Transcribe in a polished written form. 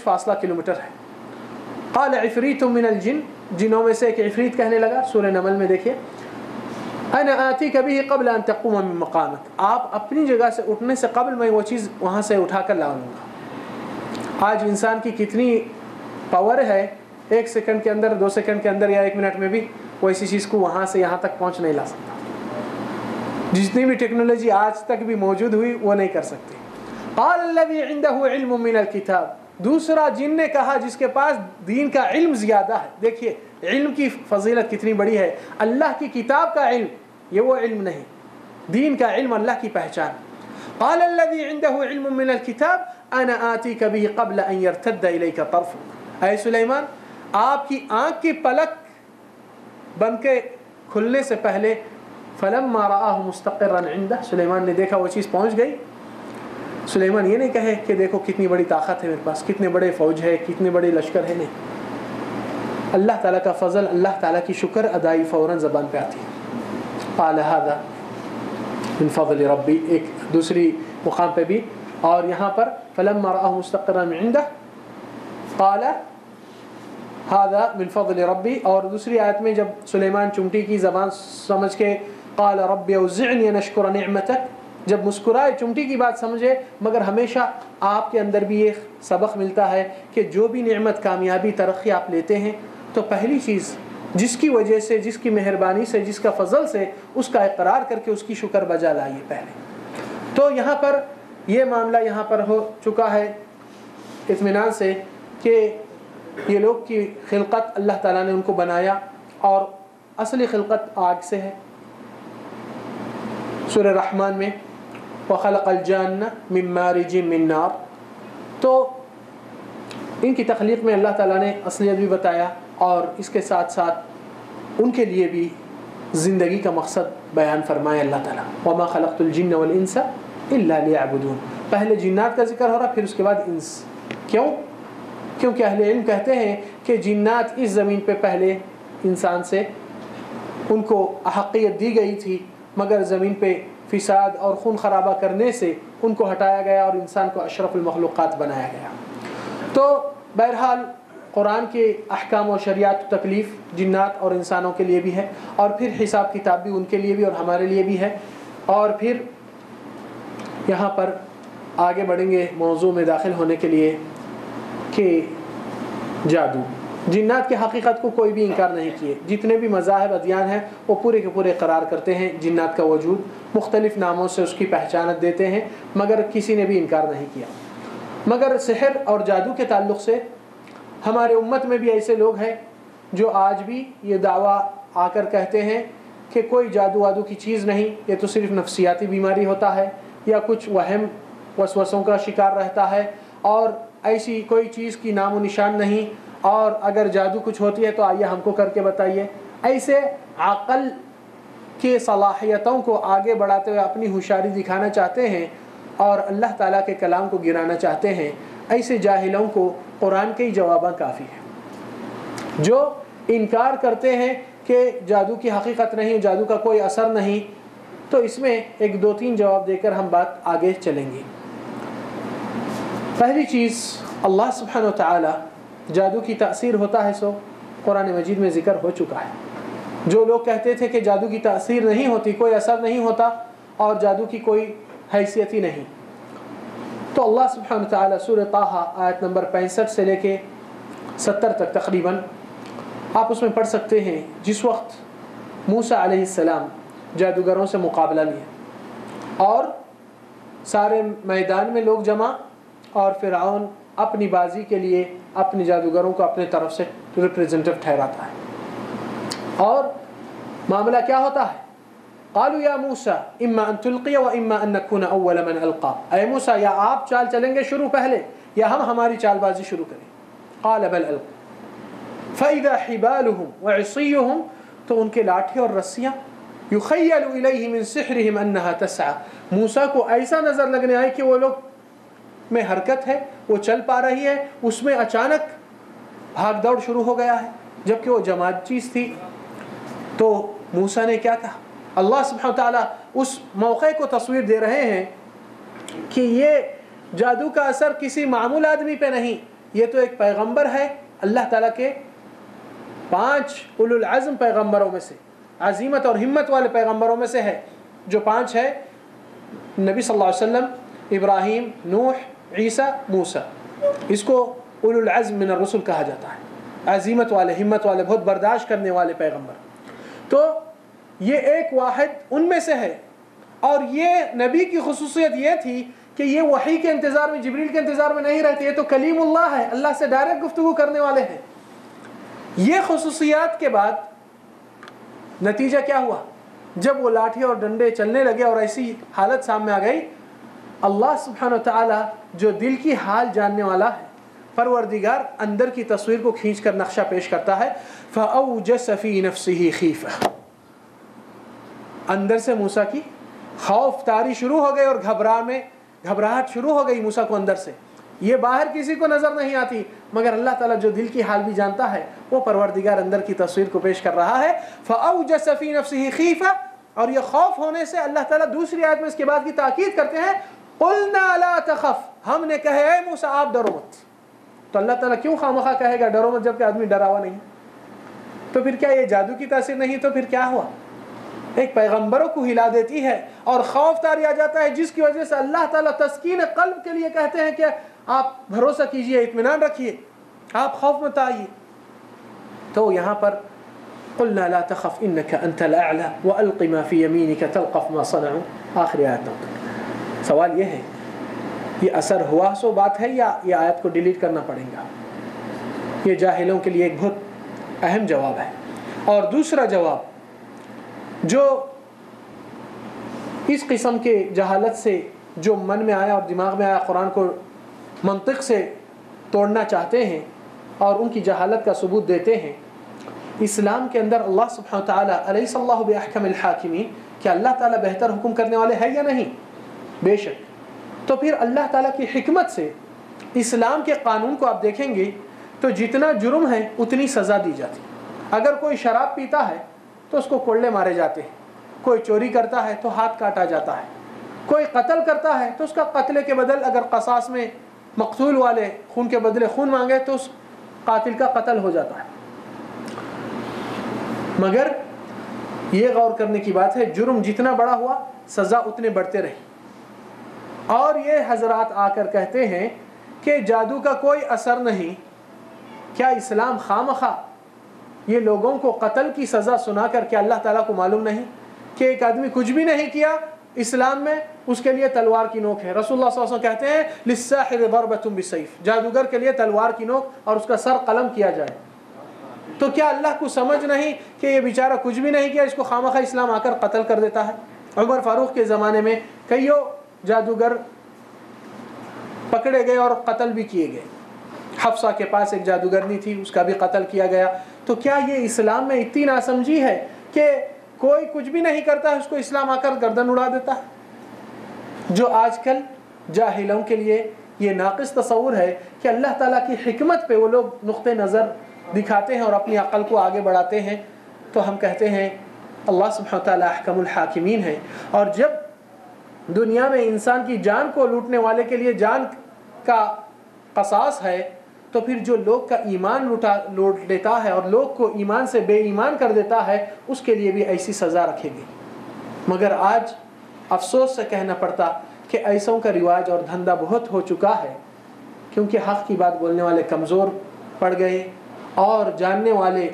फासला किलोमीटर है। क़ाल इफ़रीतुम मिनल जिन, जिनों में से एक इफ़रीत कहने लगा, सूरह नमल में देखिए, अना आतीका बिही क़ब्ल अन तक़ूम मिन मक़ामिक, आप अपनी जगह से उठने से कबल मैं वो चीज़ वहाँ से उठा कर लाऊंगा। आज इंसान की कितनी पावर है, 1 सेकंड के अंदर, 2 सेकंड के अंदर या 1 मिनट में भी वो ऐसी चीज़ को वहाँ से यहाँ तक पहुँच नहीं ला सकता। जितनी भी टेक्नोलॉजी आज तक भी मौजूद हुई वो नहीं कर सकती। क़ाल अल्लज़ी इंदहु इल्मुम मिनल किताब, दूसरा जिन ने कहा जिसके पास दीन का इल्म ज़्यादा है। देखिए इल्म की फजीलत कितनी बड़ी है। अल्लाह की किताब का इल्म, ये वो इल्म नहीं, दीन का इल्म, अल्लाह की पहचान। क़ाल अल्लज़ी इंदहु इल्मुम मिनल किताब अना आतीका बिही क़ब्ल अन यर्तद्द इलैका तर्फ़ुक, ऐ सुलेमान आपकी आँख की पलक बन के खुलने से पहले, फ़लम्मा रआहु मुस्तक़िर्रन इंदह, सुलेमान ने देखा वो चीज़ पहुँच गई। सुलेमान ये नहीं कहे कि देखो कितनी बड़ी ताकत है मेरे पास, कितने बड़े फ़ौज है, कितने बड़े लश्कर है, नहीं। अल्लाह ताला का फ़ज़ल, अल्लाह ताला की शुक्र अदाई फ़ौरन ज़बान पे आती है। क़ाल हाज़ा मिन फ़ज़ल रब्बी, एक दूसरी मुक़ाम पे भी, और यहाँ पर फ़लम्मा रआहु मुस्तक़िर्रन इंदह क़ाल हाज़ा मिन फ़ज़ल रब्बी, और दूसरी आयत में जब सुलेमान चुमटी की ज़बान समझ के क़ाल रब्बी औज़िअनी अन अश्कुर निअमतक, जब मुस्कुराए, चुमटी की बात समझे, मगर हमेशा आपके अंदर भी ये सबक मिलता है कि जो भी नेमत, कामयाबी, तरक्की आप लेते हैं तो पहली चीज़ जिसकी वजह से, जिसकी मेहरबानी से, जिसका फ़ज़ल से, उसका इक़रार करके उसकी शुक्र बजा लाइए पहले। तो यहाँ पर ये मामला यहाँ पर हो चुका है इत्मीनान से कि ये लोग की खिलकत अल्लाह ताला ने उनको बनाया और असली खिलकत आग से है। सूरह रहमान में वख़लक़ल जन्न मिन मारिजिन मिन नार, तो इनकी तख्लीक़ में अल्लाह ताला ने असलियत भी बताया और इसके साथ साथ उनके लिए भी ज़िंदगी का मकसद बयान फरमाया अल्लाह ताला। वमा खलक़तुल जिन्न वल इंसा इल्ला लियअबुदून, पहले जिन्नात का जिक्र हो रहा, फिर उसके बाद इंस। क्यों? क्योंकि अहले इल्म कहते हैं कि जिन्नात इस ज़मीन पे पहले इंसान से उनको अहक़ियत दी गई थी, मगर ज़मीन पे फ़िसाद और खून खराबा करने से उनको हटाया गया और इंसान को अशरफुल मखलूक़ात बनाया गया। तो बहरहाल कुरान के अहकाम और शरीयत तकलीफ़ जिन्नात और इंसानों के लिए भी है, और फिर हिसाब किताब भी उनके लिए भी और हमारे लिए भी है। और फिर यहाँ पर आगे बढ़ेंगे मौजू में दाखिल होने के लिए कि जादू, जिन्नात की हकीकत को कोई भी इनकार नहीं किए। जितने भी मज़ाहिब अदियान हैं वो पूरे के पूरे करार करते हैं जिन्नात का वजूद, मुख्तलिफ़ नामों से उसकी पहचानत देते हैं, मगर किसी ने भी इनकार नहीं किया। मगर सिहर और जादू के ताल्लुक़ से हमारे उम्मत में भी ऐसे लोग हैं जो आज भी ये दावा आकर कहते हैं कि कोई जादू वादू की चीज़ नहीं, ये तो सिर्फ़ नफ्सियाती बीमारी होता है या कुछ वहम वसवसों का शिकार रहता है, और ऐसी कोई चीज़ की नामो निशान नहीं, और अगर जादू कुछ होती है तो आइए हमको करके बताइए। ऐसे अक़ल के सलाहियतों को आगे बढ़ाते हुए अपनी होशियारी दिखाना चाहते हैं और अल्लाह ताला के कलाम को गिराना चाहते हैं। ऐसे जाहिलों को कुरान के ही जवाब काफ़ी है। जो इनकार करते हैं कि जादू की हकीकत नहीं, जादू का कोई असर नहीं, तो इसमें 1-2-3 जवाब देकर हम बात आगे चलेंगे। पहली चीज़, अल्लाह सुब्हानहु व तआला जादू की तासीर होता है सो कुरान मजीद में ज़िक्र हो चुका है। जो लोग कहते थे कि जादू की तासीर नहीं होती, कोई असर नहीं होता और जादू की कोई हैसियत ही नहीं, तो अल्लाह सुब्हानहु व तआला सूरह ताहा आयत नंबर 65 से लेके 70 तक तकरीबन आप उसमें पढ़ सकते हैं। जिस वक्त मूसा अलैहिस्सलाम जादूगरों से मुकाबला लिया और सारे मैदान में लोग जमा, और फ़िरऔन अपनी बाजी के लिए अपने जादूगरों को अपने तरफ से रिप्रेजेंटेटिव ठहराता है। और मामला क्या होता है? क़ालू या मूसा इम्मा अन तुल्क़िया व इम्मा अन नकूना अव्वल मन अलक़ा, ऐ मूसा या आप चाल चलेंगे शुरू पहले या हम हमारी चालबाजी शुरू करें। क़ाल बल अल्क़ू फ़इज़ा हिबालुहुम व इस्युहुम, तो उनके लाठी और रस्सियाँ, युख़य्यलु इलैहि मिन सिहरिहिम अन्नहा तस्आ, मूसा को ऐसा नज़र लगने आए कि वो लोग में हरकत है, वो चल पा रही है, उसमें अचानक भाग दौड़ शुरू हो गया है, जबकि वो जमात चीज़ थी। तो मूसा ने क्या कहा? अल्लाह सुब्हानहु व तआला उस मौके को तस्वीर दे रहे हैं कि ये जादू का असर किसी मामूल आदमी पे नहीं, یہ تو ایک پیغمبر ہے اللہ تعالیٰ کے 5 اولو العزم پیغمبروں میں سے، عزیمت اور ہمت والے پیغمبروں میں سے ہے، جو 5 ہے نبی صلی اللہ علیہ وسلم، ابراہیم، نوح، عیسیٰ، موسیٰ. اس کو اولو العزم من الرسل کہا جاتا ہے، عزیمت والے، ہمت والے، بہت برداشت کرنے والے پیغمبر. تو یہ ایک واحد ان میں سے ہے. اور یہ نبی کی خصوصیت یہ تھی کہ یہ وحی کے انتظار میں، جبریل کے انتظار میں نہیں رہتے، یہ تو کلیم اللہ ہے، اللہ سے ڈائریکٹ گفتگو کرنے والے ہیں. یہ خصوصیات کے بعد نتیجہ کیا ہوا؟ جب وہ لاٹھی اور ڈنڈے چلنے لگے اور ایسی حالت سامنے آ گئی، اللہ سبحانہ وتعالی جو دل کی حال جاننے والا ہے، پروردگار اندر کی تصویر کو کھینچ کر نقشہ پیش کرتا ہے. فَأَوْجَسَ فِي نَفْسِهِ خِيفَةً، اندر سے موسیٰ کی خوف طاری شروع ہو گئی اور گھبراہٹ شروع ہو گئی موسیٰ کو اندر سے. یہ باہر کسی کو نظر نہیں آتی، مگر اللہ تعالیٰ جو دل کی حال بھی جانتا ہے، وہ پروردگار اندر کی تصویر کو پیش کر رہا ہے. فَأَوْجَسَ فِي نَفْسِهِ خِيفَةً، اور یہ خوف ہونے سے اللہ تعالیٰ دوسری آیت میں اس کے بعد کی تاکید کرتے ہیں، قُلْنَا لَا تَخَفْ، ہم نے کہے اے موسیٰ آپ ڈرو مت. تو اللہ تعالیٰ کیوں خامخواہ کہے گا ڈرو مت جبکہ آدمی ڈرا ہوا نہیں؟ تو پھر کیا یہ جادو کی تاثیر نہیں؟ تو پھر کیا ہوا؟ ایک پیغمبروں کو ہلا دیتی ہے اور خوف طاری آ جاتا ہے، جس کی وجہ سے اللہ تعالیٰ تسکین قلب کے لیے کہتے ہیں کہ آپ بھروسہ کیجئے، اطمینان رکھیے، آپ خوف مت آئیے. تو یہاں پر قلنا لا تخف انك انت الاعلى والق ما في يمينك تلقف ما صنعوا، آخری آیت تک. سوال یہ ہے یہ اثر ہوا سو بات ہے یا یہ آیت کو ڈیلیٹ کرنا پڑے گا؟ یہ جاہلوں کے لیے ایک بہت اہم جواب ہے. اور دوسرا جواب جو اس قسم کے جہالت سے جو من میں آیا اور دماغ میں آیا، قرآن کو منطق سے توڑنا چاہتے ہیں اور ان کی جہالت کا ثبوت دیتے ہیں. اسلام کے اندر اللہ سبحانہ وتعالی الیس اللہ باحکم الحاکمین، کیا اللہ تعالیٰ بہتر حکم کرنے والے ہیں یا نہیں؟ بے شک. تو پھر اللہ تعالیٰ کی حکمت سے اسلام کے قانون کو آپ دیکھیں گے تو جتنا جرم ہے اتنی سزا دی جاتی. اگر کوئی شراب پیتا ہے تو اس کو کوڑلے مارے جاتے ہیں، کوئی چوری کرتا ہے تو ہاتھ کاٹا جاتا ہے، کوئی قتل کرتا ہے تو اس کا قتل کے بدل اگر قصاص میں مقتول والے خون کے بدلے خون مانگے تو اس قاتل کا قتل ہو جاتا ہے. مگر یہ غور کرنے کی بات ہے جرم جتنا بڑا ہوا سزا اتنے بڑھتے رہی. اور یہ حضرات آ کر کہتے ہیں کہ جادو کا کوئی اثر نہیں. کیا اسلام خامخواہ یہ لوگوں کو قتل کی سزا سنا کر کے اللہ تعالیٰ کو معلوم نہیں کہ ایک آدمی کچھ بھی نہیں کیا اسلام میں اس کے لیے تلوار کی نوک ہے؟ رسول اللہ صلی اللہ علیہ وسلم کہتے ہیں للساحر ضربۃ بالسیف، جادوگر کے لیے تلوار کی نوک اور اس کا سر قلم کیا جائے. تو کیا اللہ کو سمجھ نہیں کہ یہ بیچارہ کچھ بھی نہیں کیا، اس کو خامخواہ اسلام آ کر قتل کر دیتا ہے؟ عمر فاروق کے زمانے میں کئیوں جادوگر پکڑے گئے اور قتل بھی کیے گئے. حفصہ کے پاس ایک جادوگرنی تھی، اس کا بھی قتل کیا گیا. تو کیا یہ اسلام میں اتنی ناسمجھی ہے کہ کوئی کچھ بھی نہیں کرتا ہے اس کو اسلام آ کر گردن اڑا دیتا ہے؟ جو آج کل جاہلوں کے لیے یہ ناقص تصور ہے کہ اللہ تعالیٰ کی حکمت پہ وہ لوگ نقطہ نظر دکھاتے ہیں اور اپنی عقل کو آگے بڑھاتے ہیں. تو ہم کہتے ہیں اللہ سبحانہ تعالیٰ احکم الحاکمین ہے. اور جب دنیا میں انسان کی جان کو لوٹنے والے کے لیے جان کا قصاص ہے تو پھر جو لوگ کا ایمان لوٹ لیتا ہے اور لوگ کو ایمان سے بے ایمان کر دیتا ہے اس کے لیے بھی ایسی سزا رکھے گی. مگر آج افسوس سے کہنا پڑتا کہ ایسوں کا رواج اور دھندا بہت ہو چکا ہے، کیونکہ حق کی بات بولنے والے کمزور پڑ گئے اور جاننے والے